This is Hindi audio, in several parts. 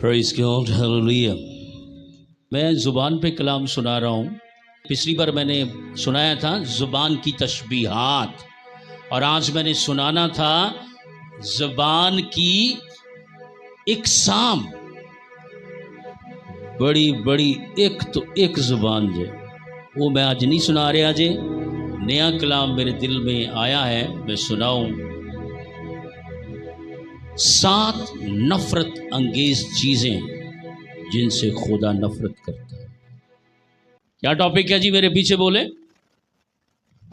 Praise God, hallelujah. मैं ज़ुबान पे कलाम सुना रहा हूँ। पिछली बार मैंने सुनाया था ज़ुबान की तशबीहात, और आज मैंने सुनाना था ज़ुबान की इक़साम। बड़ी बड़ी एक तो एक ज़ुबान जो वो मैं आज नहीं सुना रहा। आज नया कलाम मेरे दिल में आया है, मैं सुनाऊँ। 7 नफ़रत अंगेज़ चीज़ें जिनसे खुदा नफ़रत करता है। क्या टॉपिक है जी? मेरे पीछे बोले।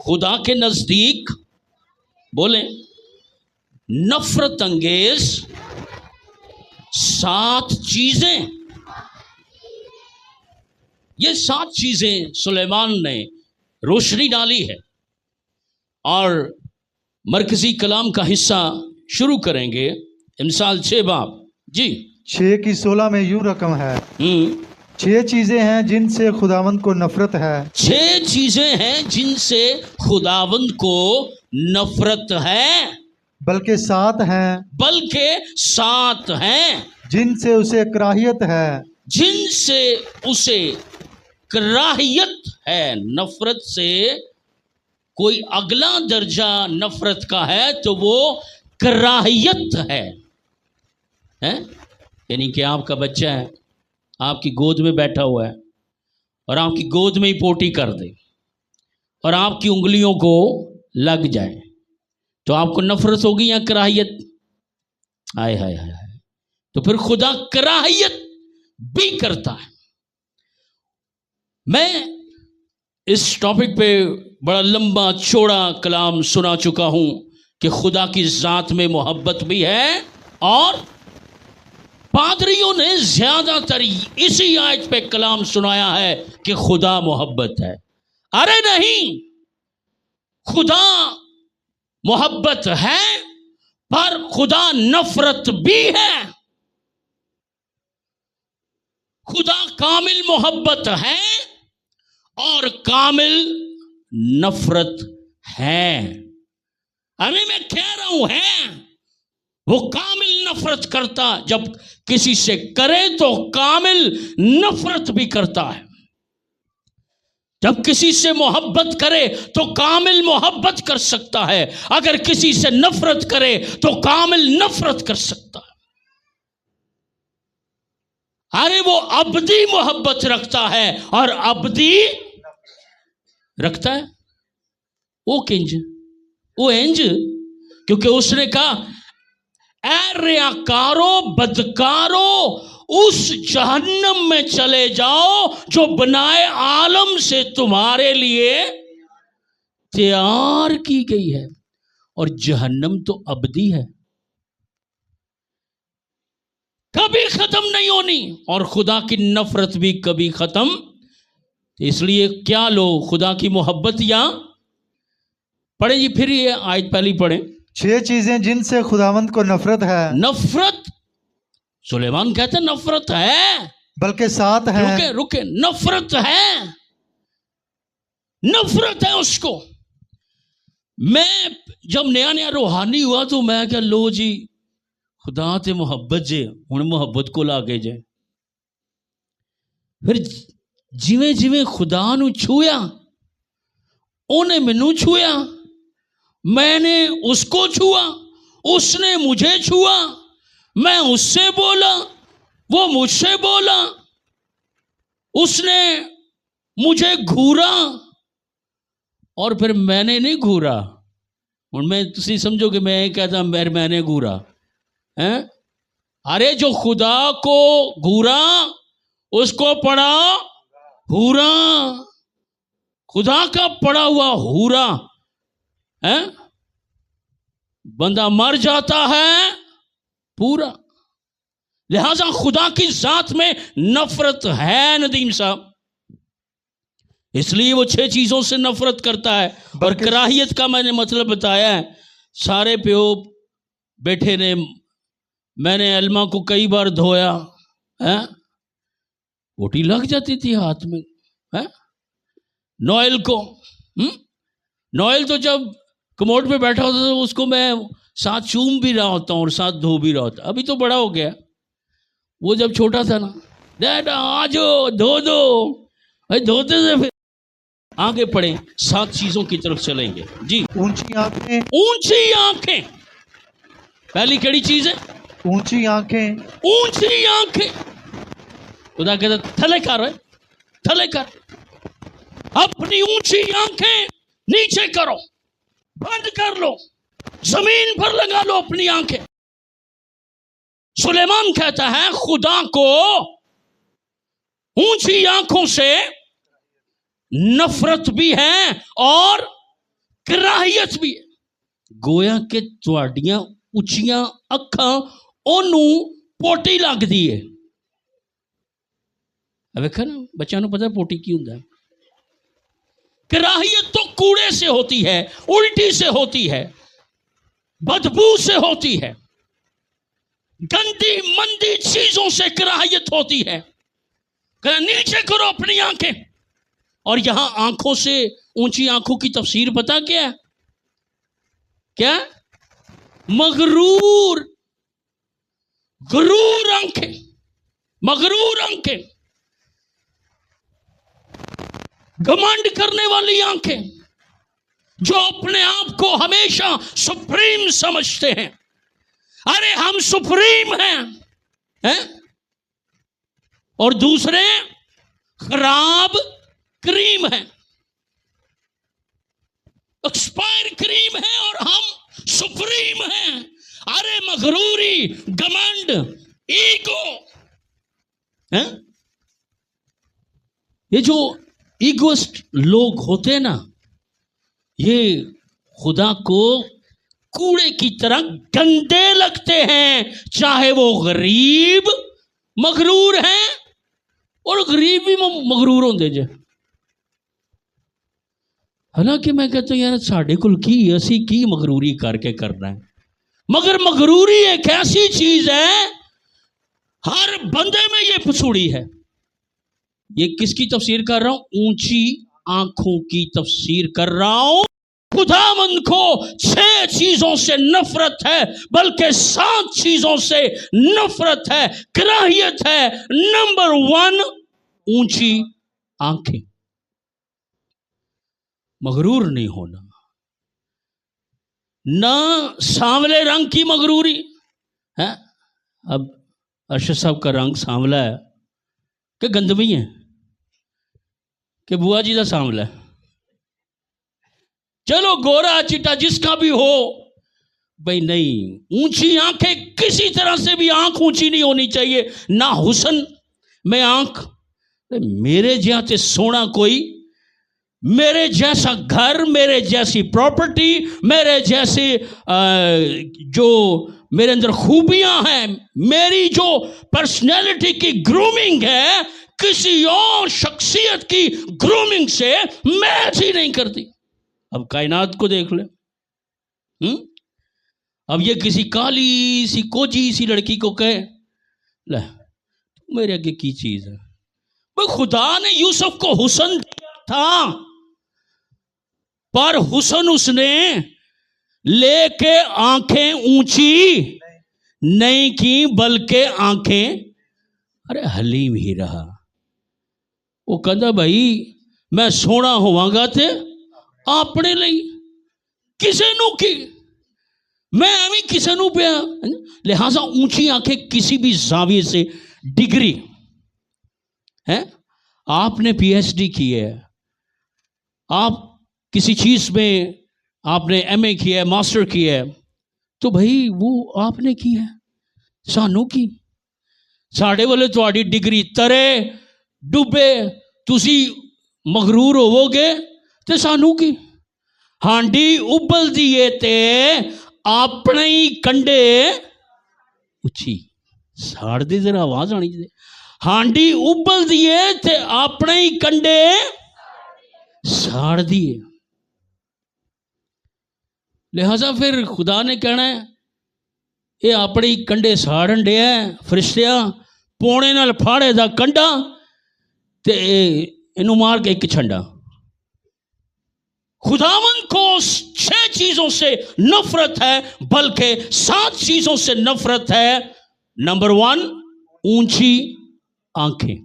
खुदा के नज़दीक बोले नफ़रत अंगेज़ 7 चीज़ें। ये 7 चीज़ें सुलेमान ने रोशनी डाली है, और मरकज़ी कलाम का हिस्सा शुरू करेंगे। इमसाल 6 बाब जी 6 की 16 में यूं रकम है, 6 चीजें हैं जिनसे खुदावंद को नफरत है। 6 चीजें हैं जिनसे खुदावंद को नफरत है, बल्कि 7 हैं जिनसे उसे कराहियत है। जिनसे उसे कराहियत है। नफरत से कोई अगला दर्जा नफरत का है तो वो कराहियत है। यानी कि आपका बच्चा है, आपकी गोद में बैठा हुआ है, और आपकी गोद में ही पोटी कर दे और आपकी उंगलियों को लग जाए, तो आपको नफरत होगी या कराहियत? हाय हाय हाय हाय। तो फिर खुदा कराहियत भी करता है। मैं इस टॉपिक पे बड़ा लंबा चौड़ा कलाम सुना चुका हूं कि खुदा की ज़ात में मोहब्बत भी है, और पादरियों ने ज्यादातर इसी आयत पे कलाम सुनाया है कि खुदा मोहब्बत है। अरे नहीं, खुदा मोहब्बत है पर खुदा नफरत भी है। खुदा कामिल मोहब्बत है और कामिल नफरत है। अरे मैं कह रहा हूं है, वो कामिल नफरत करता, जब किसी से करे तो कामिल नफरत भी करता है। जब किसी से मोहब्बत करे तो कामिल मोहब्बत कर सकता है, अगर किसी से नफरत करे तो कामिल नफरत कर सकता है। अरे वो अबदी मोहब्बत रखता है और अबदी रखता है। वो किंज, वो इंज, क्योंकि उसने कहा ऐ रियाकारो बदकारो, उस जहन्नम में चले जाओ जो बनाए आलम से तुम्हारे लिए तैयार की गई है। और जहन्नम तो अबदी है, कभी खत्म नहीं होनी, और खुदा की नफरत भी कभी खत्म। इसलिए क्या लो, खुदा की मोहब्बत या पढ़े जी, फिर ये आयत पहली पढ़े। 6 चीजें जिनसे खुदावंद को नफरत है। नफरत, सुलेमान कहते हैं नफरत है, बल्कि 7 है। रुके रुके, नफरत है, नफरत है उसको। मैं जब नया नया रूहानी हुआ तो मैं क्या, लो जी खुदा ते मुहब्बत जे, हुण मुहब्बत को लागे जे। फिर जिवें जिवें खुदा नू छूया, उन्हें मैनू छूया, मैंने उसको छुआ, उसने मुझे छुआ, मैं उससे बोला, वो मुझसे बोला, उसने मुझे घूरा, और फिर मैंने नहीं घूरा। और मैं, तुम समझो कि मैं कहता मैंने घूरा है। अरे जो खुदा को घूरा उसको पड़ा हूरा, खुदा का पड़ा हुआ हूरा है, बंदा मर जाता है पूरा। लिहाजा खुदा की जात में नफरत है नदीम साहब, इसलिए वो 6 चीजों से नफरत करता है। और कराहियत का मैंने मतलब बताया है। सारे प्यो बैठे ने, मैंने अलमा को कई बार धोया है, ओटी लग जाती थी हाथ में है। नोएल को नोएल तो जब कमोड पे बैठा होता था उसको मैं साथ चूम भी रहा होता हूँ और साथ धो भी रहा होता। अभी तो बड़ा हो गया, वो जब छोटा था ना, डैड आज धो दो, अरे धोते से फिर आगे पढ़े, 7 चीजों की तरफ चलेंगे जी। ऊंची आंखें, ऊंची आंखें, पहली कड़ी चीज है ऊंची आंखें, ऊंची आंखें। खुदा कहता थले कर, थले कर, अपनी ऊंची आंखें नीचे करो, बंद कर लो, जमीन पर लगा लो अपनी आंखें। सुलेमान कहता है खुदा को ऊंची आंखों से नफरत भी है और कराहियत भी है। गोया के तुहाडियां उचियां अखां ओनू पोटी लगदी है। वेखा ना, बच्चों को पता पोटी की हुंदा है। कराहियत तो कूड़े से होती है, उल्टी से होती है, बदबू से होती है, गंदी मंदी चीजों से कराहियत होती है। नीचे करो अपनी आंखें। और यहां आंखों से, ऊंची आंखों की तफसीर पता क्या है? क्या? मगरूर, गरूर आंखें, मगरूर आंखें, घमंड करने वाली आंखें, जो अपने आप को हमेशा सुप्रीम समझते हैं। अरे हम सुप्रीम हैं? और दूसरे खराब क्रीम है, एक्सपायर क्रीम है और हम सुप्रीम हैं। अरे मगरूरी, घमंड, ईगो है। ये जो ईगोइस्ट लोग होते हैं ना, ये खुदा को कूड़े की तरह गंदे लगते हैं, चाहे वो गरीब मगरूर हैं, और गरीब भी मगरूर होंगे जे। हालांकि मैं कहता हूं यार साढ़े कुल की असी की मगरूरी करके करना है। मगर मगरूरी एक ऐसी चीज है, हर बंदे में ये फसूड़ी है। ये किसकी तफसीर कर रहा हूं? ऊंची आंखों की तफसीर कर रहा हूं। खुदावंद को 6 चीजों से नफरत है, बल्कि 7 चीजों से नफरत है, कराहियत है। नंबर 1 ऊंची आंखें, मगरूर नहीं होना। ना सांवले रंग की मगरूरी है। अब अरशद साहब का रंग सांवला है कि गंदमी है कि बुआ जी का सांवला है? चलो गोरा चिट्टा जिसका भी हो भाई, नहीं। ऊंची आंखें किसी तरह से भी आंख ऊंची नहीं होनी चाहिए। ना हुस्न में आंख, मेरे जैसे सोना कोई, मेरे जैसा घर, मेरे जैसी प्रॉपर्टी, मेरे जैसे जो मेरे अंदर खूबियां हैं, मेरी जो पर्सनैलिटी की ग्रूमिंग है, किसी और शख्सियत की ग्रूमिंग से मैच ही नहीं करती। अब कायनात को देख ले। अब ये किसी काली सी कोजी सी लड़की को कहे ले मेरे आगे की चीज है? भाई खुदा ने यूसुफ को हुस्न दिया था, पर हुस्न उसने लेके आंखें ऊंची नहीं की, बल्कि आंखें अरे हलीम ही रहा। वो कहता भाई मैं सोना होवांगा ते अपने लिए, किसे नू की मैं एवं किसे नू पिया। लिहाजा ऊंची आंखें किसी भी जाविये से, डिग्री है, आपने पीएचडी की है, आप किसी चीज में आपने एमए किया है, मास्टर किया है, तो भाई वो आपने की है, सानू की साढ़े वाले थोड़ी डिग्री तरे डुबे तुसी मगरूर होवोगे ते सानू की। हांडी उबल दिए ते अपने ही कंडे उची साड़ दी, जरा आवाज आनी चाहिए। हांडी उबल दिए ते अपने ही कंडे साड़ दिए। लिहाजा फिर खुदा ने कहना है ये अपने ही कंडे साड़न डे फरिश्तिया, पौने नाल फाड़े दा कंडा ते इनू मार के एक छंडा। खुदावन को 6 चीजों से नफरत है, बल्कि 7 चीजों से नफरत है। नंबर 1 ऊंची आंखें।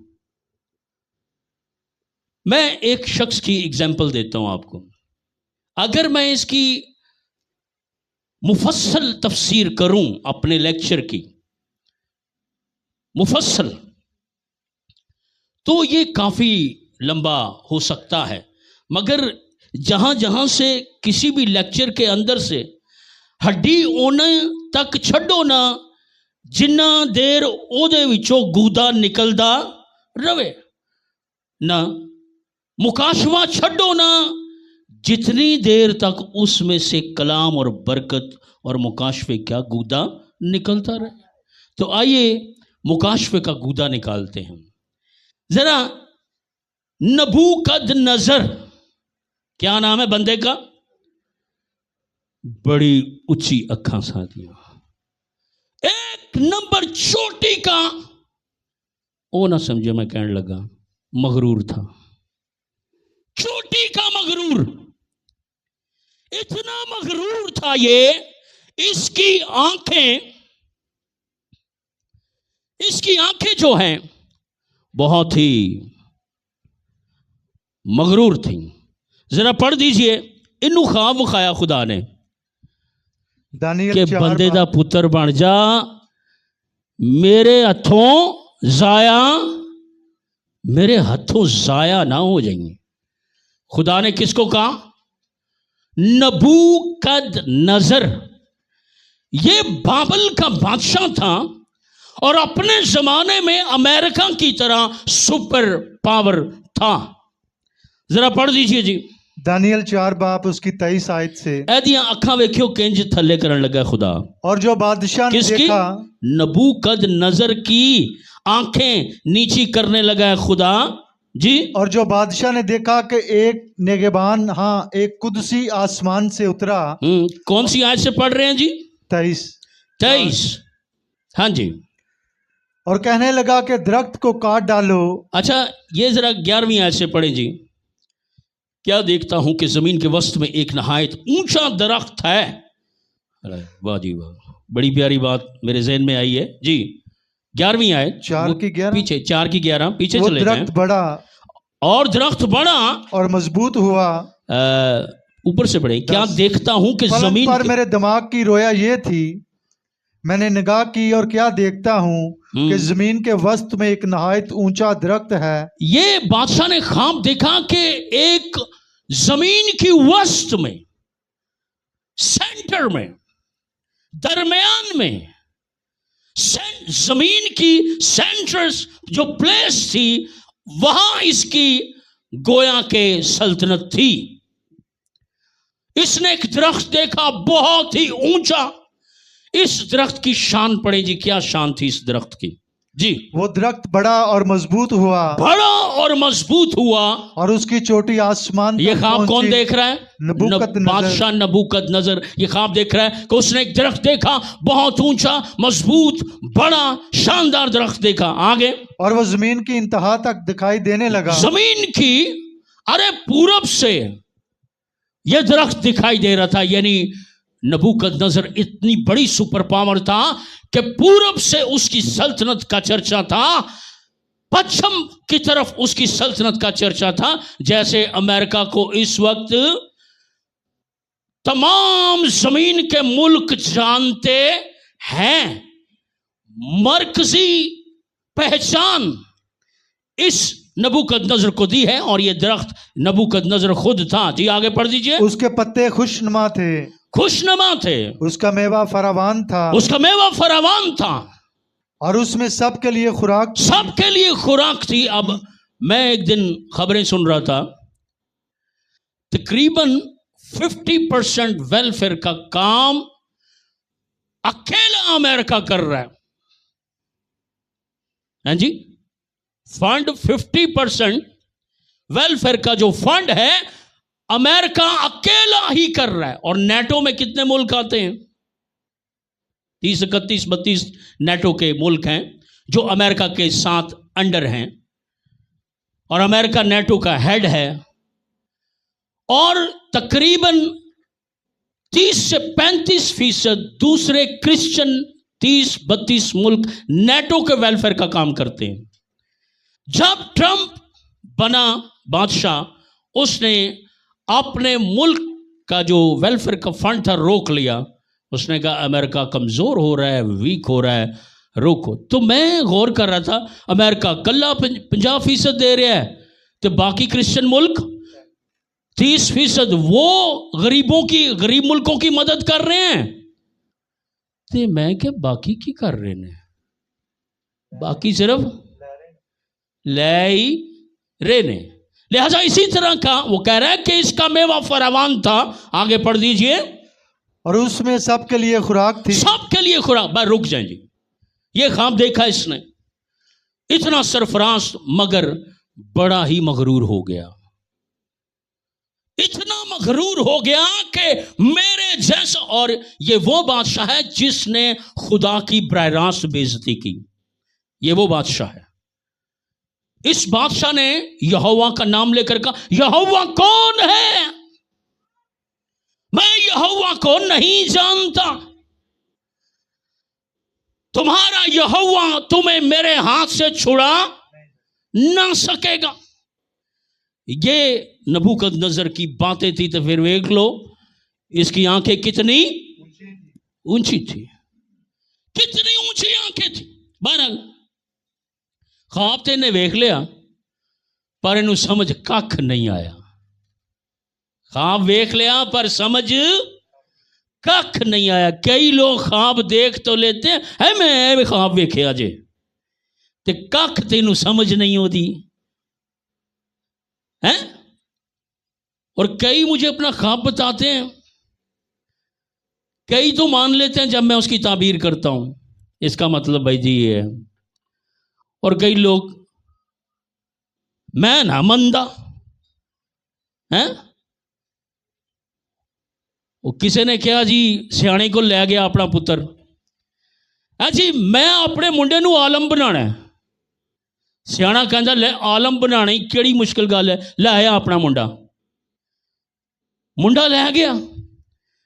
मैं एक शख्स की एग्जाम्पल देता हूं आपको। अगर मैं इसकी मुफस्सल तफसीर करूं अपने लेक्चर की मुफस्सल, तो ये काफी लंबा हो सकता है, मगर जहां जहां से किसी भी लेक्चर के अंदर से हड्डी ओने तक छड्डो ना, जिन्ना देर ओदे विचों गूदा निकलदा रवे ना, मुकाशवा छड्डो ना, जितनी देर तक उसमें से कलाम और बरकत और मुकाशफे का गूदा निकलता रहे। तो आइए मुकाशफे का गूदा निकालते हैं जरा। नबूकदनजर, क्या नाम है बंदे का? बड़ी ऊंची अखा साथियों, एक नंबर चोटी का। वो ना समझे मैं कहने लगा, मगरूर था, चोटी का मगरूर, इतना मगरूर था ये। इसकी आंखें जो हैं बहुत ही मगरूर थी। जरा पढ़ दीजिए, इनू ख्वाब विखाया खुदा ने कि बंदे दा पुत्र बन जा, मेरे हाथों जाया ना हो जाएंगे। खुदा ने किसको कहा? नबूकदनजर। ये बाबल का बादशाह था और अपने जमाने में अमेरिका की तरह सुपर पावर था। जरा पढ़ दीजिए जी, दानियल 4 बाब उसकी 23 आयत से। एदिया अखा वेख्यो किंज थले करन लगा खुदा। और जो बादशाह ने देखा, नबूकदनजर की आंखें नीची करने लगा है खुदा जी। और जो बादशाह ने देखा कि एक नेगेबान, हाँ, एक कुदसी आसमान से उतरा। कौन सी आयत से पढ़ रहे हैं जी? 23। हाँ जी। और कहने लगा कि दरख्त को काट डालो। अच्छा, ये जरा 11वीं आयत से पढ़ें जी। क्या देखता हूं कि जमीन के वस्त में एक नहायत ऊंचा दरख्त है। वाह जी वाह, बड़ी प्यारी बात मेरे जहन में आई है जी। 11वीं आयत, 4 की 11 पीछे, 4 की 11 पीछे चले जाएं। दरख्त बड़ा और दरख्त बड़ा और मजबूत हुआ। ऊपर से पढ़े, क्या देखता हूं कि जमीन पर मेरे दिमाग की रोया ये थी, मैंने निगाह की और क्या देखता हूं कि जमीन के वस्त में एक नहायत ऊंचा दरख्त है। ये बादशाह ने ख्वाब देखा कि एक जमीन की वस्त में, सेंटर में, दरमियान में, जमीन की सेंटर जो प्लेस थी, वहां इसकी गोया के सल्तनत थी। इसने एक दरख्त देखा बहुत ही ऊंचा। इस दरख्त की शान पड़े जी, क्या शान थी इस दरख्त की जी। वो दरख्त बड़ा और मजबूत हुआ, और उसकी चोटी आसमान। ये ख्वाब कौन देख रहा है? बादशाह नबूकदनजर। ये ख्वाब देख रहा है कि उसने एक दरख्त देखा बहुत ऊंचा, मजबूत, बड़ा, शानदार दरख्त देखा। आगे, और वह जमीन की इंतहा तक दिखाई देने लगा। जमीन की, अरे पूरब से यह दरख्त दिखाई दे रहा था। यानी नबूकदनजर इतनी बड़ी सुपर पावर था कि पूरब से उसकी सल्तनत का चर्चा था, पश्चिम की तरफ उसकी सल्तनत का चर्चा था। जैसे अमेरिका को इस वक्त तमाम जमीन के मुल्क जानते हैं। मरकजी पहचान इस नबूकदनजर को दी है, और यह दरख्त नबूकदनजर खुद था जी। आगे पढ़ दीजिए। उसके पत्ते खुशनुमा थे, उसका मेवा फरावान था, और उसमें सबके लिए खुराक थी। अब मैं एक दिन खबरें सुन रहा था, तकरीबन 50% वेलफेयर का काम अकेला अमेरिका कर रहा है। हैं जी, फंड 50% वेलफेयर का जो फंड है अमेरिका अकेला ही कर रहा है। और नेटो में कितने मुल्क आते हैं? 30, 31, 32 नेटो के मुल्क हैं जो अमेरिका के साथ अंडर हैं, और अमेरिका नेटो का हेड है। और तकरीबन 30 से 35% दूसरे क्रिश्चियन 30-32 मुल्क नेटो के वेलफेयर का काम करते हैं। जब ट्रंप बना बादशाह, उसने अपने मुल्क का जो वेलफेयर का फंड था रोक लिया। उसने कहा अमेरिका कमज़ोर हो रहा है, वीक हो रहा है, रोको। तो मैं गौर कर रहा था, अमेरिका कल्ला 50% दे रहा है, तो बाकी क्रिश्चियन मुल्क 30% वो गरीब मुल्कों की मदद कर रहे हैं। तो मैं क्या बाकी की कर रहे हैं, बाकी सिर्फ ले ही रहे ने। लिहाजा इसी तरह का वो कह रहा है कि इसका मेवा फरावान था। आगे पढ़ दीजिए। और उसमें सबके लिए खुराक थी। सबके लिए खुराक। बस रुक जाए जी, ये ख्वाब देखा इसने, इतना सरफराज मगर बड़ा ही मगरूर हो गया। इतना मगरूर हो गया कि मेरे जैसा, और ये वो बादशाह है जिसने खुदा की बराह रास्त बेइज्जती की। ये वो बादशाह है। इस बादशाह ने यहोवा का नाम लेकर कहा, यहोवा कौन है? मैं यहोवा को नहीं जानता। तुम्हारा यहोवा तुम्हें मेरे हाथ से छुड़ा ना सकेगा। ये नबूकदनेस्सर की बातें थी। तो फिर देख लो इसकी आंखें कितनी ऊंची थी, कितनी ऊंची आंखें थी। बहरहाल ख्वाब ते ने वेख लिया, पर इनू समझ कख नहीं आया। ख्वाब वेख लिया पर समझ कख नहीं आया। कई लोग ख्वाब देख तो लेते हैं, है मैं भी ख्वाब वेखे अजे, ते कख तेनू समझ नहीं होती है। और कई मुझे अपना ख्वाब बताते हैं, कई तो मान लेते हैं जब मैं उसकी ताबीर करता हूं, इसका मतलब भाई जी ये है। और कई लोग मैं ना मंदा है। वो किसी ने कहा जी सियाने को लै गया अपना पुत्र, है जी मैं अपने मुंडे नू आलम बनाना है। सियाना कहता ले आलम बनाने केड़ी मुश्किल गल है, लै आया अपना मुंडा। मुंडा लै गया,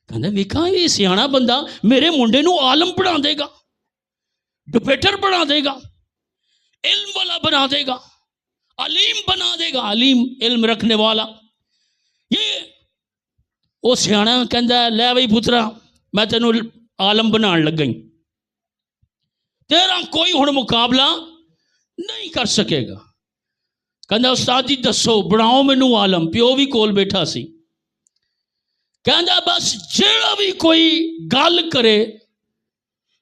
कहता वेखा ये सियाना बंदा मेरे मुंडे नू आलम बना देगा, डिबेटर बना देगा, इल्म वाला बना देगा, अलीम बना देगा, अलीम इल्म रखने वाला। ये वो सियाना कहता लै बई पुत्रा मैं तेनू आलम बनाने लग गई, तेरा कोई हुण मुकाबला नहीं कर सकेगा। कहता उस्ताद जी दसो बनाओ मैनू आलम। प्यो भी कोल बैठा सी। कहता बस जेड़ा भी कोई गल करे,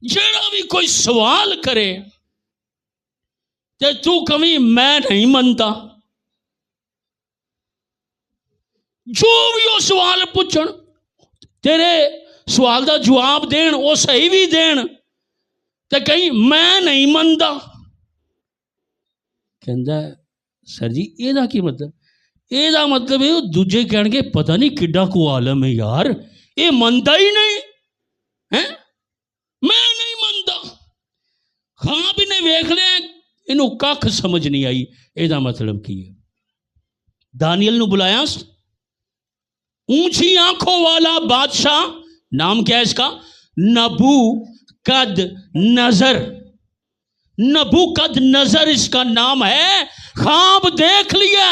जेड़ा भी कोई सवाल करे ते तू कभी मैं नहीं मनता। जो भी वो सवाल पूछण तेरे सवाल का जवाब देन, वो सही भी देन, ते कहीं मैं नहीं मनता। कहता सर जी एदा की मतलब? एदा मतलब है दूजे कहणगे पता नहीं किड्डा को आलम है यार, ये मनता ही नहीं है, मैं नहीं मनता। हाँ भी ने वेख लिया, इनू कख समझ नहीं आई एदा मतलब की है। दानियल नू बुलाया, ऊंची आंखों वाला बादशाह, नाम क्या है इसका? नबूकदनेस्सर। नबूकदनेस्सर इसका नाम है। ख्वाब देख लिया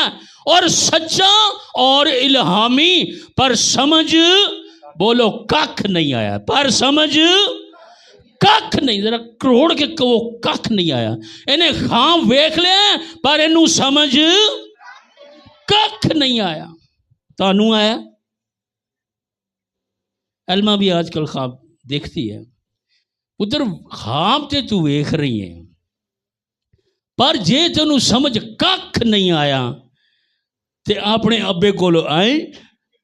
और सच्चा और इल्हामी, पर समझ बोलो कख नहीं आया, पर समझ कख नहीं, जरा करोड़ के वो कख नहीं आया। इन्हें ख्वाब वेख लिया पर इनू समझ कख नहीं आया। तानू आया? अलमा भी आजकल ख्वाब देखती है। उधर ख्वाब ते तू वेख रही है, पर जे तेनू समझ कख नहीं आया ते अपने अब्बे कोलो आए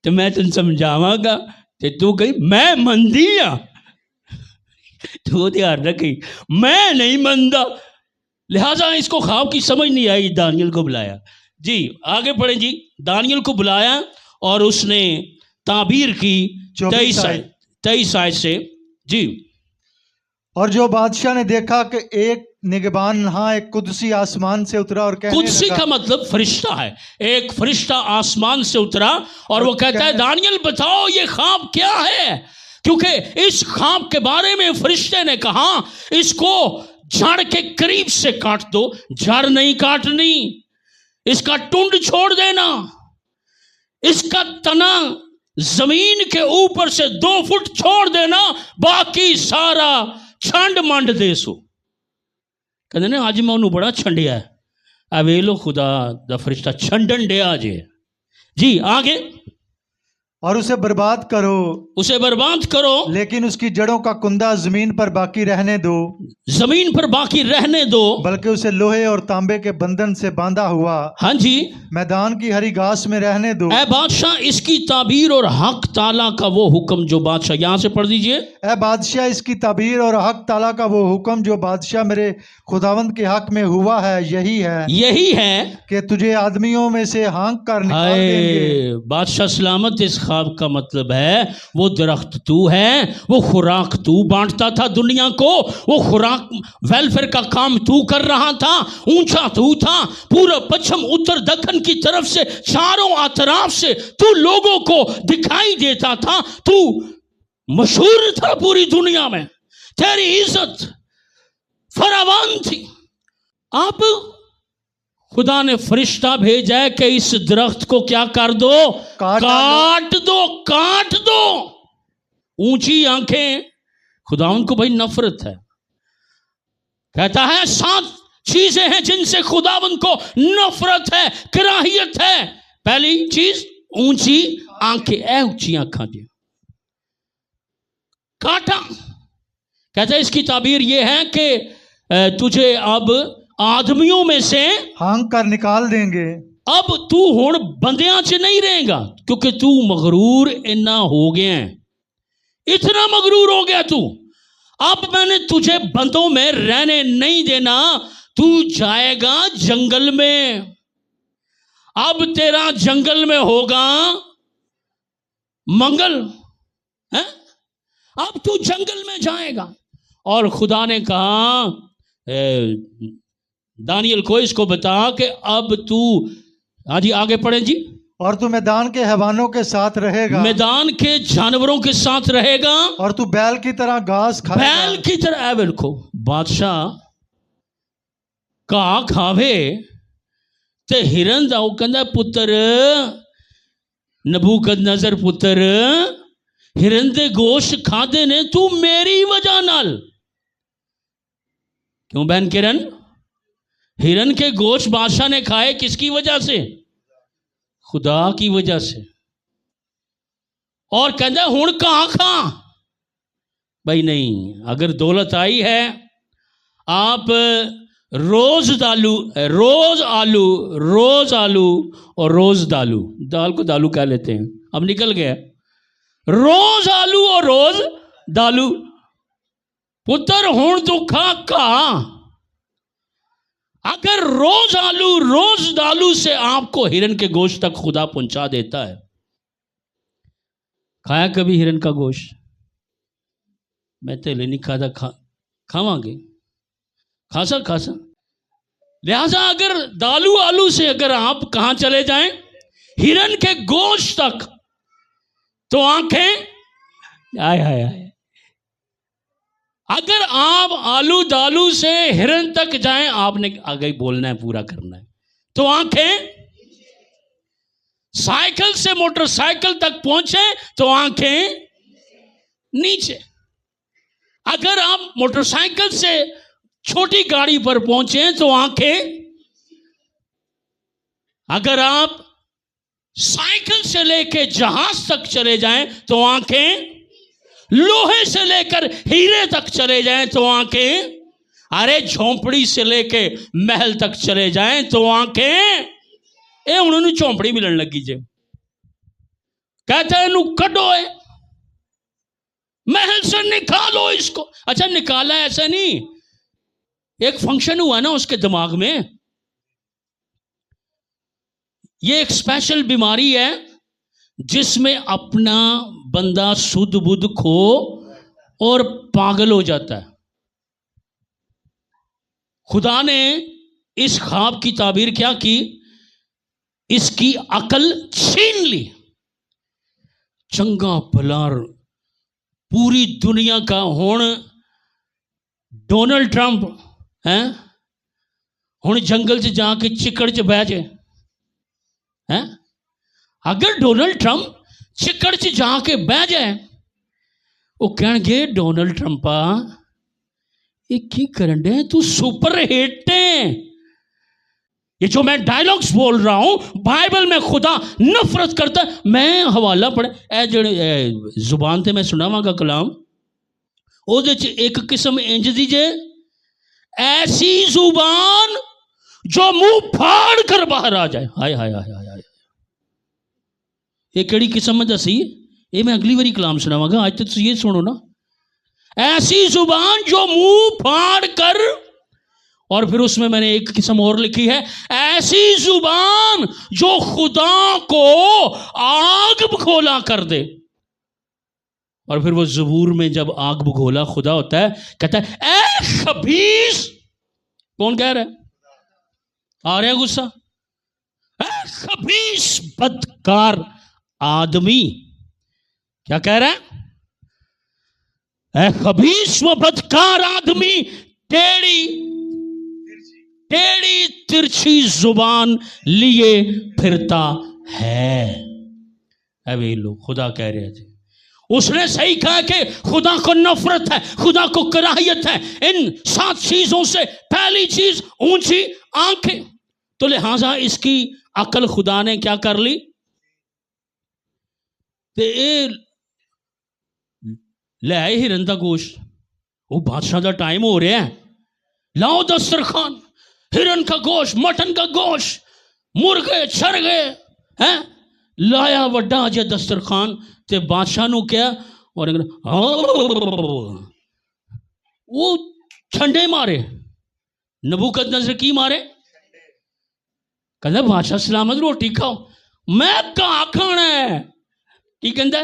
ते मैं तेन समझावांगा ते तू कही मैं मनदी आ, तो ध्यान रखी मैं नहीं मनदा। लिहाजा इसको ख्वाब की समझ नहीं आई, दानियल को बुलाया। जी आगे पढ़े जी। दानियल को बुलाया और उसने ताबीर की 23 आयत से। जी। और जो बादशाह ने देखा कि एक निगहबान हाँ एक कुदसी आसमान से उतरा और कहने कुदसी का मतलब फरिश्ता है। एक फरिश्ता आसमान से उतरा और वो कहता है दानियल बताओ ये ख्वाब क्या है? क्योंकि इस ख्वाब के बारे में फरिश्ते ने कहा इसको जड़ के करीब से काट दो। जड़ नहीं काटनी, इसका टुंड छोड़ देना, इसका तना जमीन के ऊपर से 2 फुट छोड़ देना, बाकी सारा छंड मंड दे सो। कहते ने अज मैं उन्होंने बड़ा छंडिया है। आ वे लो खुदा दा फरिश्ता छंडन डिया जे। जी आगे, और उसे बर्बाद करो, उसे बर्बाद करो, लेकिन उसकी जड़ों का कुंदा जमीन पर बाकी रहने दो, जमीन पर बाकी रहने दो, बल्कि उसे लोहे और तांबे के बंधन से बांधा हुआ हाँ जी, मैदान की हरी घास में रहने दो। ऐ बादशाह, इसकी ताबीर और हक ताला का वो हुक्म जो बादशाह, यहां से पढ़ दीजिए। ऐ बादशाह, इसकी ताबीर और हक ताला का वो हुक्म जो बादशाह मेरे खुदावंद के हक में हुआ है, यही है कि तुझे आदमियों में से हाँक कर निकाल देंगे। बादशाह सलामत, इस ख्वाब का मतलब है वो दरख्त तू है, वो खुराक तू बांटता था दुनिया को, वो खुराक वेलफेयर का काम तू कर रहा था, ऊंचा तू था, पूर्व पश्चिम उत्तर दक्षिण की तरफ से चारों अतराफ से तू लोगों को दिखाई देता था, तू मशहूर था पूरी दुनिया में, तेरी इज्जत फरावान थी। अब खुदा ने फरिश्ता भेजा है कि इस दरख्त को क्या कर दो, काट दो। ऊंची आंखें, खुदा उनको भाई नफरत है। कहता है 7 चीजें हैं जिनसे खुदावन को नफरत है, कराहियत है। पहली चीज ऊंची आंखें, ऊंची आंखें जी काटा। कहता है इसकी ताबीर यह है कि तुझे अब आदमियों में से हाँक कर निकाल देंगे। अब तू हुण बंदियां च नहीं रहेगा, क्योंकि तू मगरूर इतना हो गया है, इतना मगरूर हो गया तू। अब मैंने तुझे बंदों में रहने नहीं देना, तू जाएगा जंगल में। अब तेरा जंगल में होगा मंगल है? अब तू जंगल में जाएगा। और खुदा ने कहा दानियल को इसको बता कि अब तू, हाँ जी आगे पढ़े जी। और तू मैदान के हैवानों के साथ रहेगा, मैदान के जानवरों के साथ रहेगा, और तू बैल की तरह घास खाएगा। बैल की तरह बिल्कुल बादशाह घा खावे ते हिरन दा वो कहंदा पुत्र नबूकदनज़र पुत्र हिरन दे गोश्त खादे ने तू मेरी वजह नाल। क्यों बहन किरण? हिरन के गोश्त बादशाह ने खाए किसकी वजह से? खुदा की वजह से। और कहता हुण कहां खा भाई नहीं, अगर दौलत आई है आप रोज आलू और रोज दालू, दाल को दालू कह लेते हैं, अब निकल गया, रोज आलू और रोज दालू। पुत्र हुण तू खा। अगर रोज आलू रोज दालू से आपको हिरन के गोश्त तक खुदा पहुंचा देता है। खाया कभी हिरन का गोश्त? मैं तो नहीं खाता, खावांगे, खासा। लिहाजा अगर दालू आलू से अगर आप कहां चले जाएं, हिरन के गोश्त तक, तो आंखें आए। अगर आप आलू दालू से हिरन तक जाएं, आपने आगे बोलना है, पूरा करना है, तो आंखें, साइकिल से मोटरसाइकिल तक पहुंचे तो आंखें नीचे। अगर आप मोटरसाइकिल से छोटी गाड़ी पर पहुंचे तो आंखें, अगर आप साइकिल से लेके जहाज तक चले जाएं तो आंखें, लोहे से लेकर हीरे तक चले जाएं तो आंखें, अरे झोंपड़ी से लेके महल तक चले जाएं तो आंखें। ए उन्होंने झोंपड़ी मिलन लगी जे, कहते हैं इनू कटो है, महल से निकालो इसको। अच्छा निकाला ऐसा नहीं, एक फंक्शन हुआ ना उसके दिमाग में। ये एक स्पेशल बीमारी है जिसमें अपना बंदा सुध बुध खो और पागल हो जाता है। खुदा ने इस ख्वाब की ताबीर क्या की? इसकी अकल छीन ली। चंगा भला पूरी दुनिया का हुण डोनाल्ड ट्रंप हैं हुण जंगल च जाके चिकड़ च बह जाए हैं। अगर डोनाल्ड ट्रंप चिकड़ च जाके बह जाए वो कहणगे डोनाल्ड ट्रंपा ये की करन दे तू सुपर हिट है। ये जो मैं डायलॉग्स बोल रहा हूं बाइबल में खुदा नफरत करता है। मैं हवाला पढ़े ए जेड़े जुबान ते मैं सुनावांगा कलाम ओदे च एक किस्म इंज दी जे ऐसी जुबान जो मुंह फाड़ कर बाहर आ जाए। हाय हाय हाय हाय हाय ये केड़ी किस्म दसी ये मैं अगली बारी कलाम सुनावांगा। आज तो तुम ये सुनो ना ऐसी जुबान जो मुंह फाड़ कर, और फिर उसमें मैंने एक किस्म और लिखी है ऐसी जुबान जो खुदा को आग बघोला कर दे। और फिर वो ज़बूर में जब आग बघोला खुदा होता है कहता है ए खबीस। कौन कह रहा है? आ रहा है गुस्सा? ए खबीस बदकार आदमी। क्या कह रहा है? ए खबीस व बदकार आदमी टेढ़ी टेढ़ी तिरछी जुबान लिए फिरता है। अभी लोग खुदा कह रहे थे उसने सही कहा कि खुदा को नफरत है, खुदा को कराहियत है इन 7 चीजों से। पहली चीज ऊंची आंखें, तो लिहाजा इसकी अकल खुदा ने क्या कर ली ले आए हिरन का गोश्त। वो बादशाह का टाइम हो रहा है, लाओ दस्तरखान, हिरन का गोश्त, मटन का गोश्त, मुर्गे छरगे हैं लाया वड्डा अजय दस्तरखान ते बादशाह नु क्या और वो छंडे मारे। नबूकदनेस्सर की मारे? कहता बादशाह सलामत रोटी खाओ। मैं कहा खाना है की कहता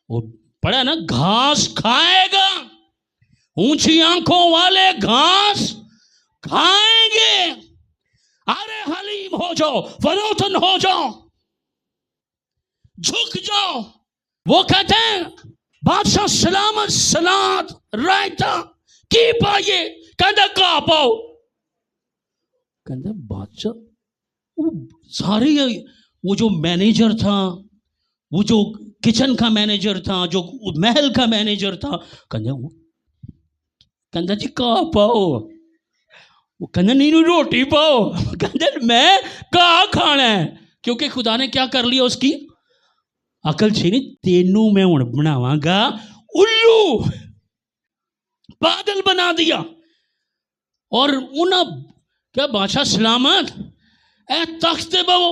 वो पढ़ा ना घास खाएगा। ऊंची आंखों वाले घास खाएंगे। अरे हलीम हो जाओ, फरोतन हो जाओ, झुक जाओ। वो कहते हैं बादशाह सलामत सलाद रायता की पाइए। कहता कहा पाओ। कहता बादशाह वो सारे वो जो मैनेजर था, वो जो किचन का मैनेजर था, जो महल का मैनेजर था, कहता जी कहा पाओ। वो कहता नहीं रोटी पाओ। कहते मैं कहा खाना है, क्योंकि खुदा ने क्या कर लिया उसकी अकल छीनी। तेनू मैं हुण बनावांगा उल्लू, पागल बना दिया। और उन्हें क्या बादशाह सलामत ए तख्त बहु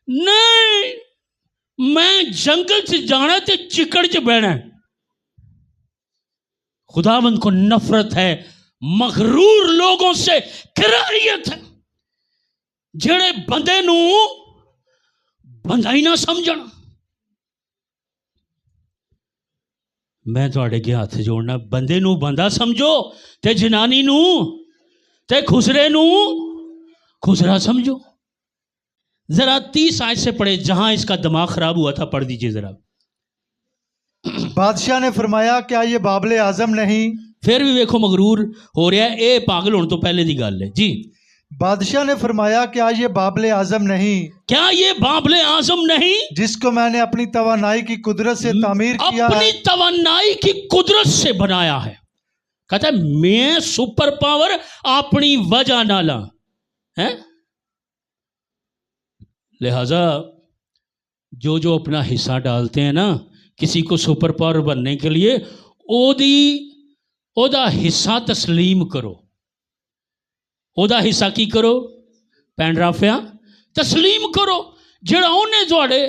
नहीं, मैं जंगल से जाना ते चिकड़ च बहना। खुदावंद को नफरत है मगरूर लोगों से, कराहियत है जेड़े बंदे नू बंदा ही ना समझण। मैं तुहाडे अगे हाथ जोड़ना, बंदे नू बंदा समझो ते जनानी नू ते खुसरे नू खुसरा समझो। जरा 30 आयत से पढ़े जहां इसका दिमाग खराब हुआ था, पढ़ दीजिए जरा। बादशाह ने फरमाया क्या ये बाबले आजम नहीं? फिर भी देखो मगरूर हो रहा है। ए पागल होने तो पहले दी गल है जी। बादशाह ने फरमाया क्या ये बाबले आजम नहीं? क्या ये बाबले आजम नहीं जिसको मैंने अपनी तवानाई की कुदरत से तामीर किया, अपनी तवानाई की कुदरत से बनाया है। कहता है मैं सुपर पावर अपनी वजह ना ला है। लिहाजा जो जो अपना हिस्सा डालते हैं ना किसी को सुपर पावर बनने के लिए, ओदा हिस्सा तस्लीम करो। ओदा हिस्सा की करो? पैंड्राफिया तस्लीम करो। जेड़ा उन्हें तुहाडे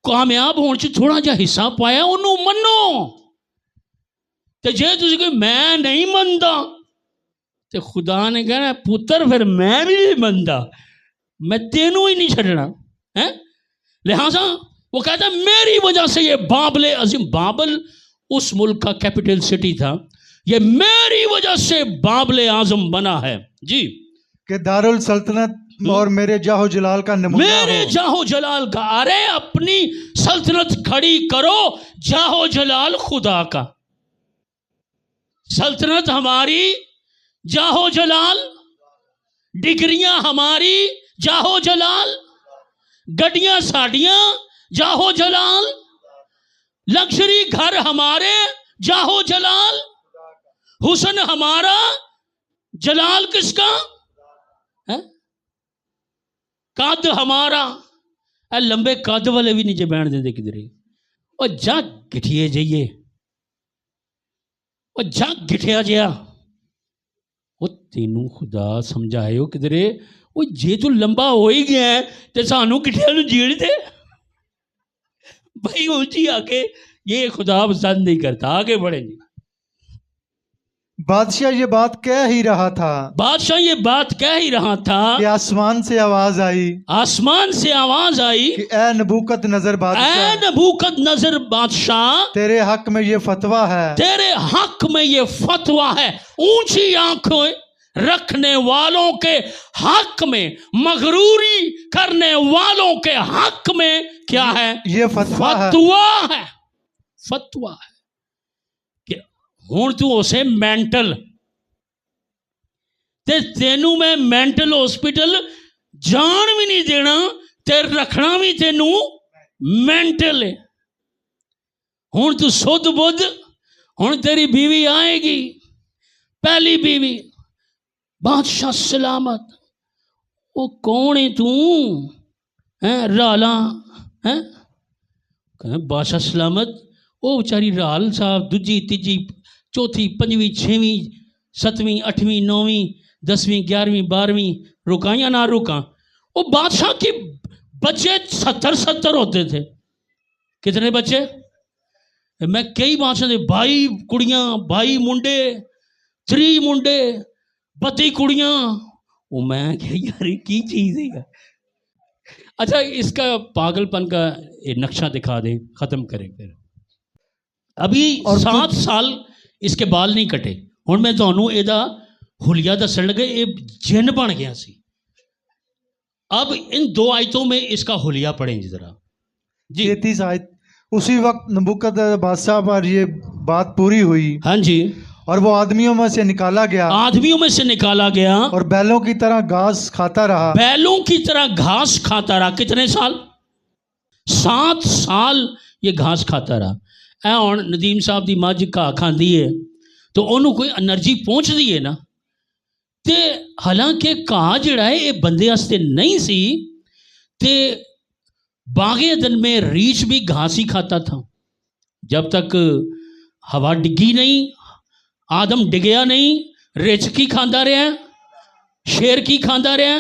कामयाब होने च थोड़ा जिहा हिस्सा पाया उन्होंने मनो। तो जे तुसीं कोई मैं नहीं मनदा तो खुदा ने कहना पुत्र फिर मैं भी नहीं मनदा, मैं तेनों ही नहीं छड़ना है। लिहाजा वो कहता है मेरी वजह से ये बाबले अजीम, बाबल उस मुल्क का कैपिटल सिटी था, ये मेरी वजह से बाबले आजम बना है जी। कि दारुल सल्तनत और मेरे जाहो जलाल का नमूना मेरे हो। जाहो जलाल का। अरे अपनी सल्तनत खड़ी करो जाहो जलाल खुदा का। सल्तनत हमारी, जाहो जलाल, डिग्रियां हमारी, जाहो जलाल, गड्डियां साड़ियां, जाहो जलाल, लग्जरी घर हमारे, जाहो जलाल, हुस्न हमारा, जलाल किसका है? कद हमारा। लंबे कद वाले भी नीचे बैठ देंगे किधरे। और जा गिठिए जाइए, और जा गिठिया जया। वो तेनू खुदा समझाए किधरे, वो जे तू लंबा हो ही गया है तो सानू गिठिया नू जीण दे भाई। ऊंची आके ये खुदा पसंद नहीं करता। आगे बढ़ेंगे। बादशाह ये बात कह ही रहा था, बादशाह ये बात कह ही रहा था कि आसमान से आवाज आई, आसमान से आवाज आई कि ए नबूकदनजर बादशाह, ऐ नबूकदनजर बादशाह, तेरे हक में ये फतवा है, तेरे हक में ये फतवा है। ऊंची आंखें रखने वालों के हक में, मगरूरी करने वालों के हक में क्या है? ये फतवा है। फतवा है, फतवा है कि हुण तू उसे मेंटल ते तेनू मैं मेंटल हॉस्पिटल जान भी नहीं देना ते रखना भी तेनू मेंटल है। हुण तू सुध बुध, हुण तेरी बीवी आएगी, पहली बीवी। बादशाह सलामत। वो कौन है तू है? राला है? बादशाह सलामत। वो बेचारी राल साहब दूजी तीजी चौथी पंजवीं छेवीं सतवीं अठवीं नौवीं 10वीं 11वीं 12वीं रुका या ना रुका। वो बादशाह के बच्चे 70 होते थे। कितने बच्चे? मैं कई बादशाह दे 22 कुड़ियां 22 मुंडे 3 मुंडे 32 कुड़ियां। वो मैं क्या यार की चीज है। अच्छा इसका पागलपन का नक्शा दिखा दें, खत्म करें फिर। अभी 7 साल इसके बाल नहीं कटे। हुण मैं तुहानू एदा हुलिया दस्सण लगे, ये जिन बन गया सी। अब इन 2 आयतों में इसका हुलिया पढ़ें जरा जी। 33 आयत। उसी वक्त नबूकदनजर बादशाह पर ये बात पूरी हुई। हाँ जी। और वो आदमियों में से निकाला गया, आदमियों में से निकाला गया, और बैलों की तरह घास खाता रहा। बैलों की तरह घास खाता रहा। कितने साल? 7 साल ये घास खाता रहा। ऐ हुण नदीम साहब की मझ घाह खांदी है तो उन्होंने कोई एनर्जी पहुँचती है ना। ते हालांकि घाह जिहड़ा है ये बंदे वास्ते नहीं सी, ते बागे अदन में रीछ भी घास ही खाता था। जब तक हवा डिगी नहीं, आदम डिगया नहीं, रिछ की खांदा रहा, शेर की खांदा रहा।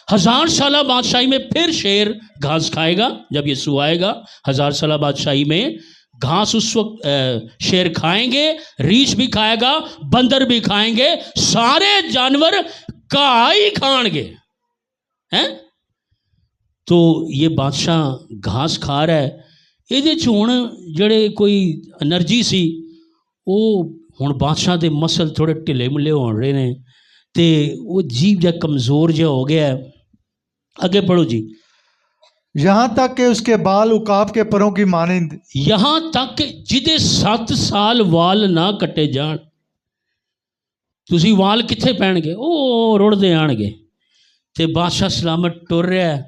1000 साल बादशाही में फिर शेर घास खाएगा। जब यीशु आएगा 1000 साल बादशाही में घास उस वक्त शेर खाएंगे, रीछ भी खाएगा, बंदर भी खाएंगे, सारे जानवर घाह ही खाएंगे हैं। तो ये बादशाह घास खा रहा है। ये हुण जड़े कोई एनर्जी सी वो हुण बादशाह के मसल थोड़े ढिले मुले हो रहे हैं, तो वो जीव जा कमज़ोर जा हो गया है। आगे पढ़ो जी। यहाँ तक कि उसके बाल उकाब के परों की मानिंद, यहाँ तक जिदे 7 साल वाल ना कटे जान। तुसी वाल कित्थे पैणगे? ओ रुड़दे आणगे। ते बादशाह सलामत टुर रहा है,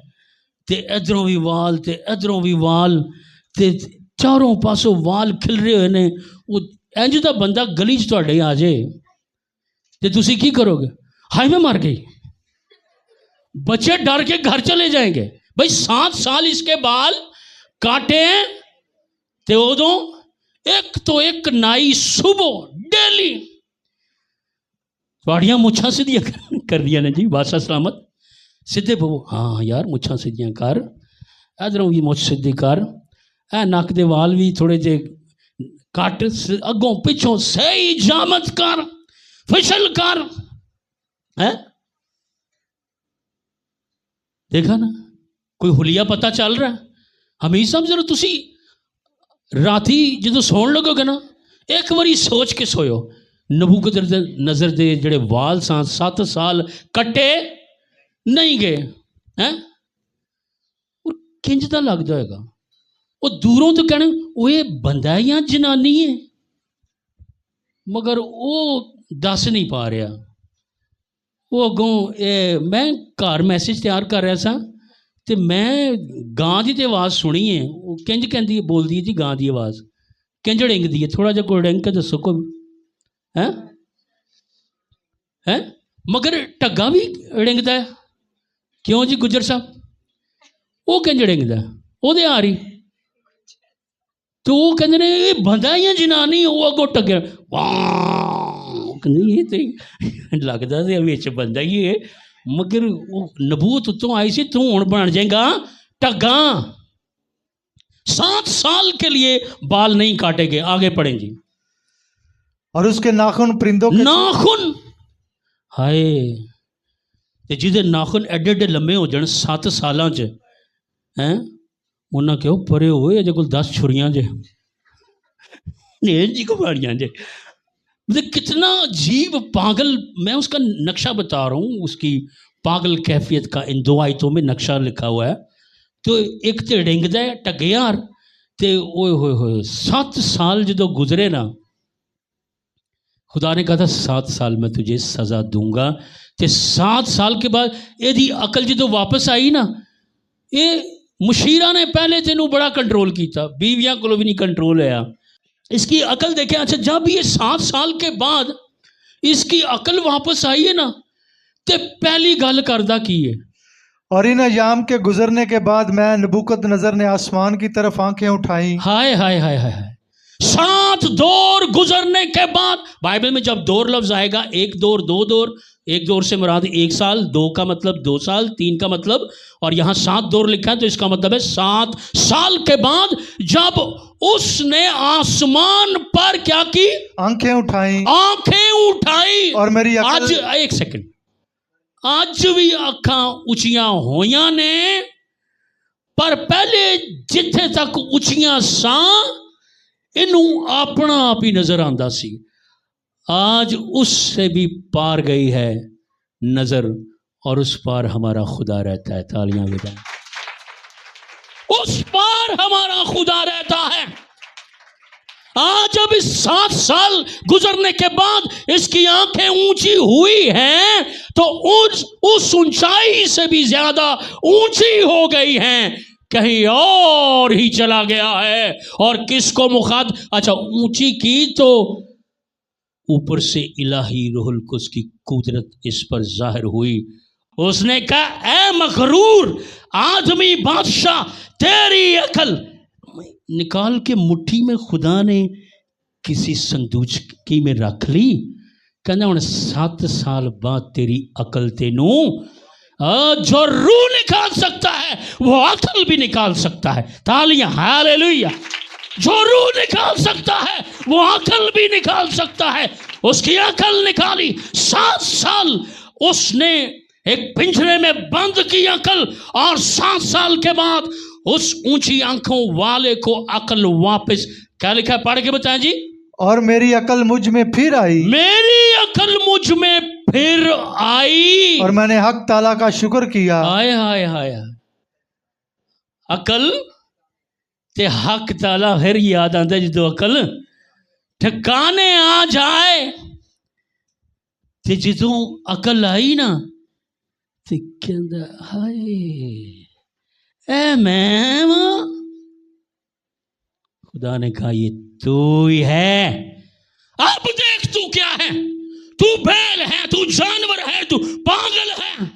ते इधरों भी वाल ते इधरों भी वाल, ते चारों पासों वाल खिल रहे हुए ने। वो इंज दा बंदा गली च तुहाडे आ जाए ते तुसी की करोगे? हाय मैं मर गई। बच्चे डर के घर चले जाएंगे। भाई 7 साल इसके बाल काटे ते उदों एक तो एक नाई सुबह डेली तुहाड़ियां मुछां सीधियां कर दिया ने जी। बादशाह सलामत सीधे बो, हाँ यार मुछां सीधियां कर, इधरों भी मुछ सीधी कर, ए नक दे वाल भी थोड़े जे कट, अगों पिछों सही जामत कर, फिसल कर। है देखा ना, कोई हुलिया पता चल रहा है? हमेशा जरा तुसी राती जो सौन लगोगे ना, एक बारी सोच के सोयो। नबूकदनजर दे जड़े वाल सन 7 साल कटे नहीं गए हैं और किंजदा लग जाएगा। वो दूरों तो कहने वो ये बंदा या जनानी है, मगर वो दस नहीं पा रहा। वो अगों मैं घर मैसेज तैयार कर रहा सा तो मैं गां की तो आवाज़ सुनी है, वो किंज कहती बोलती है जी गां की आवाज़ किंज डिंगदी है, थोड़ा जिहा कोई डिंग के दसो को हैं हैं मगर ढग्गा भी डिंगदा है। क्यों जी गुजर साहब, वो किंज डिंगदा वो आ रही तो वो कहते ने बंदा या जनानी, वो अगों टग्गे कहते ये तो लगता तो बिच बंदा ही है, मगर वो नबूत उत्तों आई सी, तू हुण बन जाएगा ढग्गा। 7 साल के लिए बाल नहीं काटेंगे। आगे पढ़ें जी। और उसके नाखून परिंदों के नाखून, हाय ते जिहदे नाखून एडे एडे लम्मे हो जाण 7 सालां च हैं, उन्हें कहो परे होए अजे कोल 10 छुरियां जे जी कुमारियां जे। मतलब कितना अजीब पागल, मैं उसका नक्शा बता रहा हूँ, उसकी पागल कैफियत का इन 2 आयतों में नक्शा लिखा हुआ है। तो एक तो डिंगदा है ढगे यार, ते ओए होए होए 7 साल जो गुजरे ना, खुदा ने कहा था 7 साल में तुझे सज़ा दूंगा। ते 7 साल के बाद यदि अकल जो वापस आई ना, ये मुशीरा ने पहले तेनू बड़ा कंट्रोल किया, बीवियां को भी नहीं कंट्रोल है। इसकी अकल देखे। अच्छा जब ये 7 साल के बाद इसकी अकल वापस आई है ना, ते पहली गल करदा की है। और इन अयाम के गुजरने के बाद मैं नबूकदनजर ने आसमान की तरफ आंखें उठाई। हाय हाय हाय हाय 7 दौर गुजरने के बाद, बाइबल में जब दौर लफ्ज आएगा, 1 दौर 2 दौर, 1 दौर से मुराद 1 साल, 2 का मतलब 2 साल, 3 का मतलब, और यहाँ 7 दौर लिखा है तो इसका मतलब है 7 साल के बाद जब उसने आसमान पर क्या की, आंखें उठाई, आंखें उठाई। और मेरी आज एक सेकंड, आज भी अखां उचियां होइयां ने, पर पहले जिथे तक उचियां सा इनू अपना आप ही नजर आंदा सी, आज उससे भी पार गई है नजर, और उस पार हमारा खुदा रहता है। तालियां बजाएं। उस पार हमारा खुदा रहता है। आज जब इस 7 साल गुजरने के बाद इसकी आंखें ऊंची हुई हैं, तो उस ऊंचाई से भी ज्यादा ऊंची हो गई हैं, कहीं और ही चला गया है। और किसको मुखात, अच्छा ऊंची की तो ऊपर से इलाही रूहुल कुद्स की कुदरत इस पर जाहिर हुई। उसने कहा ऐ मगरूर आदमी बादशाह, तेरी अकल निकाल के मुट्ठी में खुदा ने किसी संदूचकी में रख ली। कहना हुण 7 साल बाद तेरी अकल तेनू, जो रूह निकाल सकता है वो अकल भी निकाल सकता है। तालियां, हालेलुया। जो रूह निकाल सकता है वो अकल भी निकाल सकता है। उसकी अकल निकाली। 7 साल उसने एक पिंजरे में बंद की अकल, और 7 साल के बाद उस ऊंची आंखों वाले को अकल वापस, क्या लिखा है पढ़ के बताएं जी। और मेरी अकल मुझ में फिर आई, मेरी अकल मुझ में फिर आई, और मैंने हक ताला का शुक्र किया। हाय हाय हाय, अकल ते हक ताला फिर याद आंदा जो अकल ठिकाने आ जाए। ते जो अकल आई ना, ते कहंदा हाय ऐ मैं वां। खुदा ने कहा ये तू ही है। अब देख तू क्या है, तू बैल है, तू जानवर है, तू पागल है,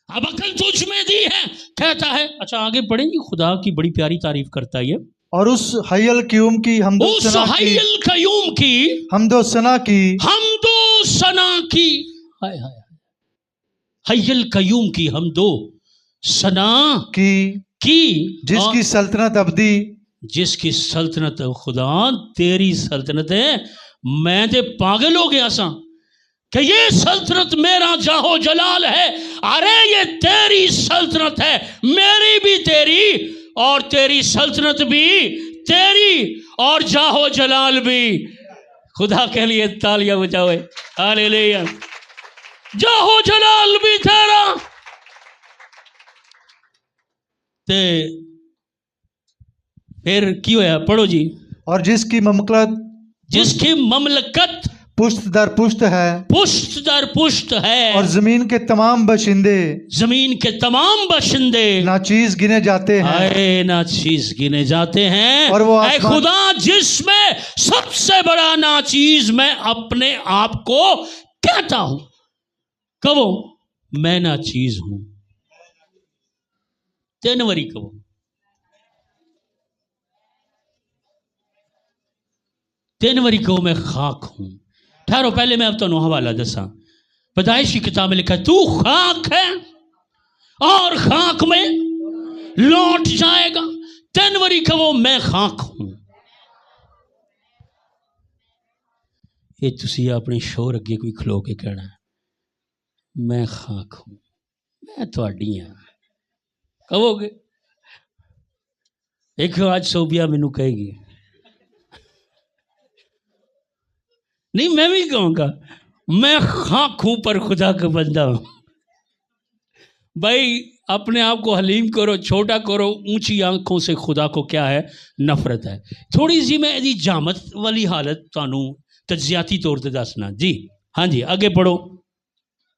अब अकल तुझ में दी है। कहता है, अच्छा आगे पढ़ेंगे, खुदा की बड़ी प्यारी तारीफ करता है ये। और उस हय्यल क्यूम की हमदोसना की हाय हाय, हय्यल कयूम की हमदो सना की जिसकी सल्तनत अब्दी, जिसकी सल्तनत खुदा तेरी सल्तनत है। मैं ते पागल हो गया सा कि ये सल्तनत मेरा जाहो जलाल है। अरे ये तेरी सल्तनत है, मेरी भी तेरी, और तेरी सल्तनत भी तेरी, और जाहो जलाल भी। खुदा के लिए तालियां बजाओ, हालेलुया। जाहो जलाल भी तेरा, ते फिर की होया, पढ़ो जी। और जिसकी ममलकत पुश्त दर पुश्त है, पुश्त दर पुश्त है, और जमीन के तमाम बाशिंदे नाचीज गिने जाते हैं। आए नाचीज गिने जाते हैं। और वो ऐ खुदा जिसमें सबसे बड़ा नाचीज मैं अपने आप को कहता हूं, कहो मैं नाचीज हूं। 3 वरी कहो, मैं खाक हूं। ठहरो, पहले मैं अब तुहानू हवाला दसा। पैदाइश की किताब में लिखा है तू खाक है और खाक में लौट जाएगा। 3 वरी कहो मैं खाक हूं। ये तुसी अपने शोर अगे कोई खलो के कहना मैं खाक हूं, मैं तुहाडी हां, कहोगे? एक आज सोबिया मैनू कहेगी, नहीं मैं भी कहूँगा मैं खाक हूं पर खुदा का बंदा हूं। भाई अपने आप को हलीम करो, छोटा करो। ऊंची आंखों से खुदा को क्या है, नफरत है। थोड़ी सी मैं यदि जामत वाली हालत तानू तज्जियाती तौर पर दसना जी। हाँ जी, आगे पढ़ो।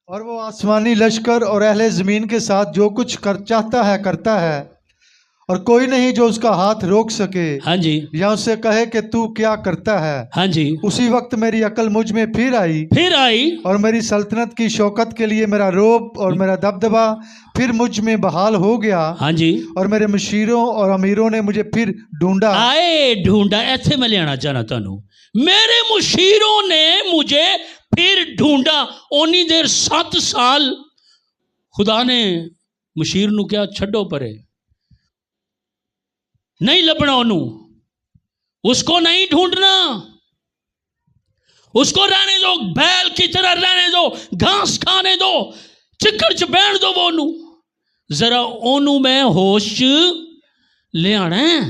और वो आसमानी लश्कर और अहले ज़मीन के साथ जो कुछ चाहता है करता है, और कोई नहीं जो उसका हाथ रोक सके। हाँ जी। या उससे कहे कि तू क्या करता है। हाँ जी। उसी वक्त मेरी अकल मुझ में फिर आई और मेरी सल्तनत की शौकत के लिए मेरा रोब और मेरा दबदबा फिर मुझ में बहाल हो गया। हाँ जी। और मेरे मुशीरों और अमीरों ने मुझे फिर ढूंढा। ढूंढा, ऐसे मैं लेना चाहना तानू। मेरे मुशीरों ने मुझे फिर ढूंढा। ओनी देर 7 साल खुदा ने मुशीर नू क्या छड्डो परे, नहीं लभना ओनू, उसको नहीं ढूंढना, उसको रहने दो, बैल की तरह रहने दो, घास खाने दो, चिकड़ च बैठ दो ओनू। जरा ओनू में होश ले आना है।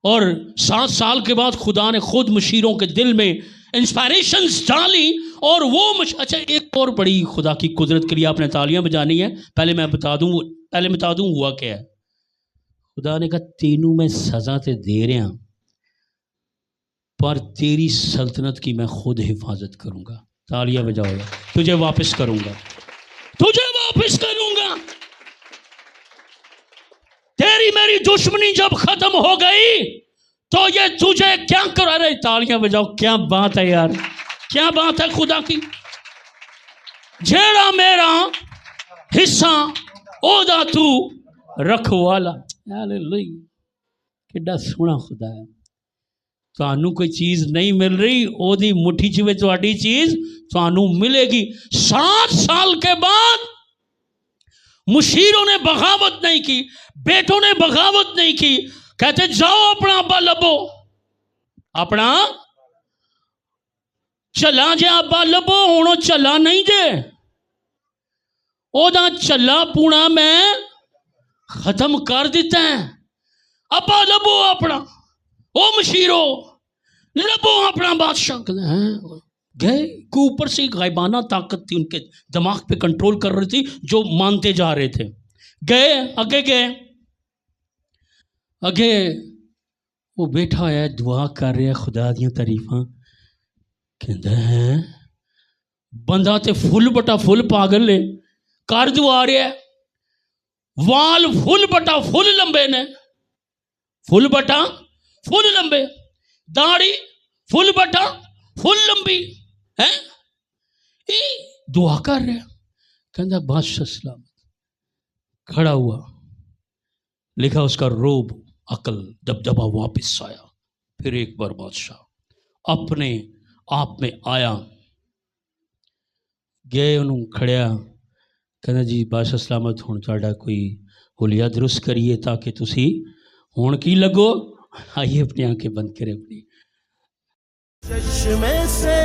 और 7 साल के बाद खुदा ने खुद मुशीरों के दिल में इंस्पायरेशंस डाली और वो अच्छा एक और बड़ी खुदा की कुदरत के लिए आपने तालियां बजानी है। पहले मैं बता दूं हुआ क्या है। खुदा ने कहा तेनू मैं सजा ते दे रहा पर तेरी सल्तनत की मैं खुद हिफाजत करूंगा। तालियां बजाओ, तुझे वापस करूंगा, तुझे वापस करूंगा। तेरी मेरी दुश्मनी जब खत्म हो गई तो ये तुझे क्या करा रहे। तालियां बजाओ, क्या बात है यार, क्या बात है खुदा की। जेड़ा मेरा हिस्सा ओदा तू रखवाला। हालेलुया, किड्डा सोहना खुदा है। तुहानू कोई चीज़ नहीं मिल रही, ओदी मुट्ठी च वे तुहाडी चीज़ तुहानू मिलेगी। 7 साल के बाद मुशीरों ने बगावत नहीं की, बेटों ने बगावत नहीं की। कहते जाओ अपना अब्बा लभो, अपना चला जे अब्बा लभो। हुण चला नहीं जे, ओदा चला पूना मैं खत्म कर दिता है। अब्बा लभो अपना, ओ मशीरो लभो अपना बादशाह। गए को ऊपर से गायबाना ताकत थी उनके दिमाग पे कंट्रोल कर रही थी, जो मानते जा रहे थे। गए अगे वो बैठा है, दुआ कर रहा है, खुदा दियां तारीफां कहता है। बंदा ते फुल बटा फुल पागल है, कर दुआ रहा है। वाल फुल बटा फुल लंबे ने, फुल बटा फुल लंबे, दाढ़ी फुल बटा फुल लंबी है। ये दुआ कर रहा, कहता बादशाह सलामत। खड़ा हुआ, लिखा उसका रोब अकल दबदबा वापस आया। फिर एक बार बादशाह अपने आप में आया, गए उन्होंने खड़िया, कहना जी बादशाह सलामत, हुण तुहाडा कोई हुलिया दुरुस्त करिए ताकि तुसी हुण की लगो। आइए अपनी आंखें बंद करें। अपनी चश्मे से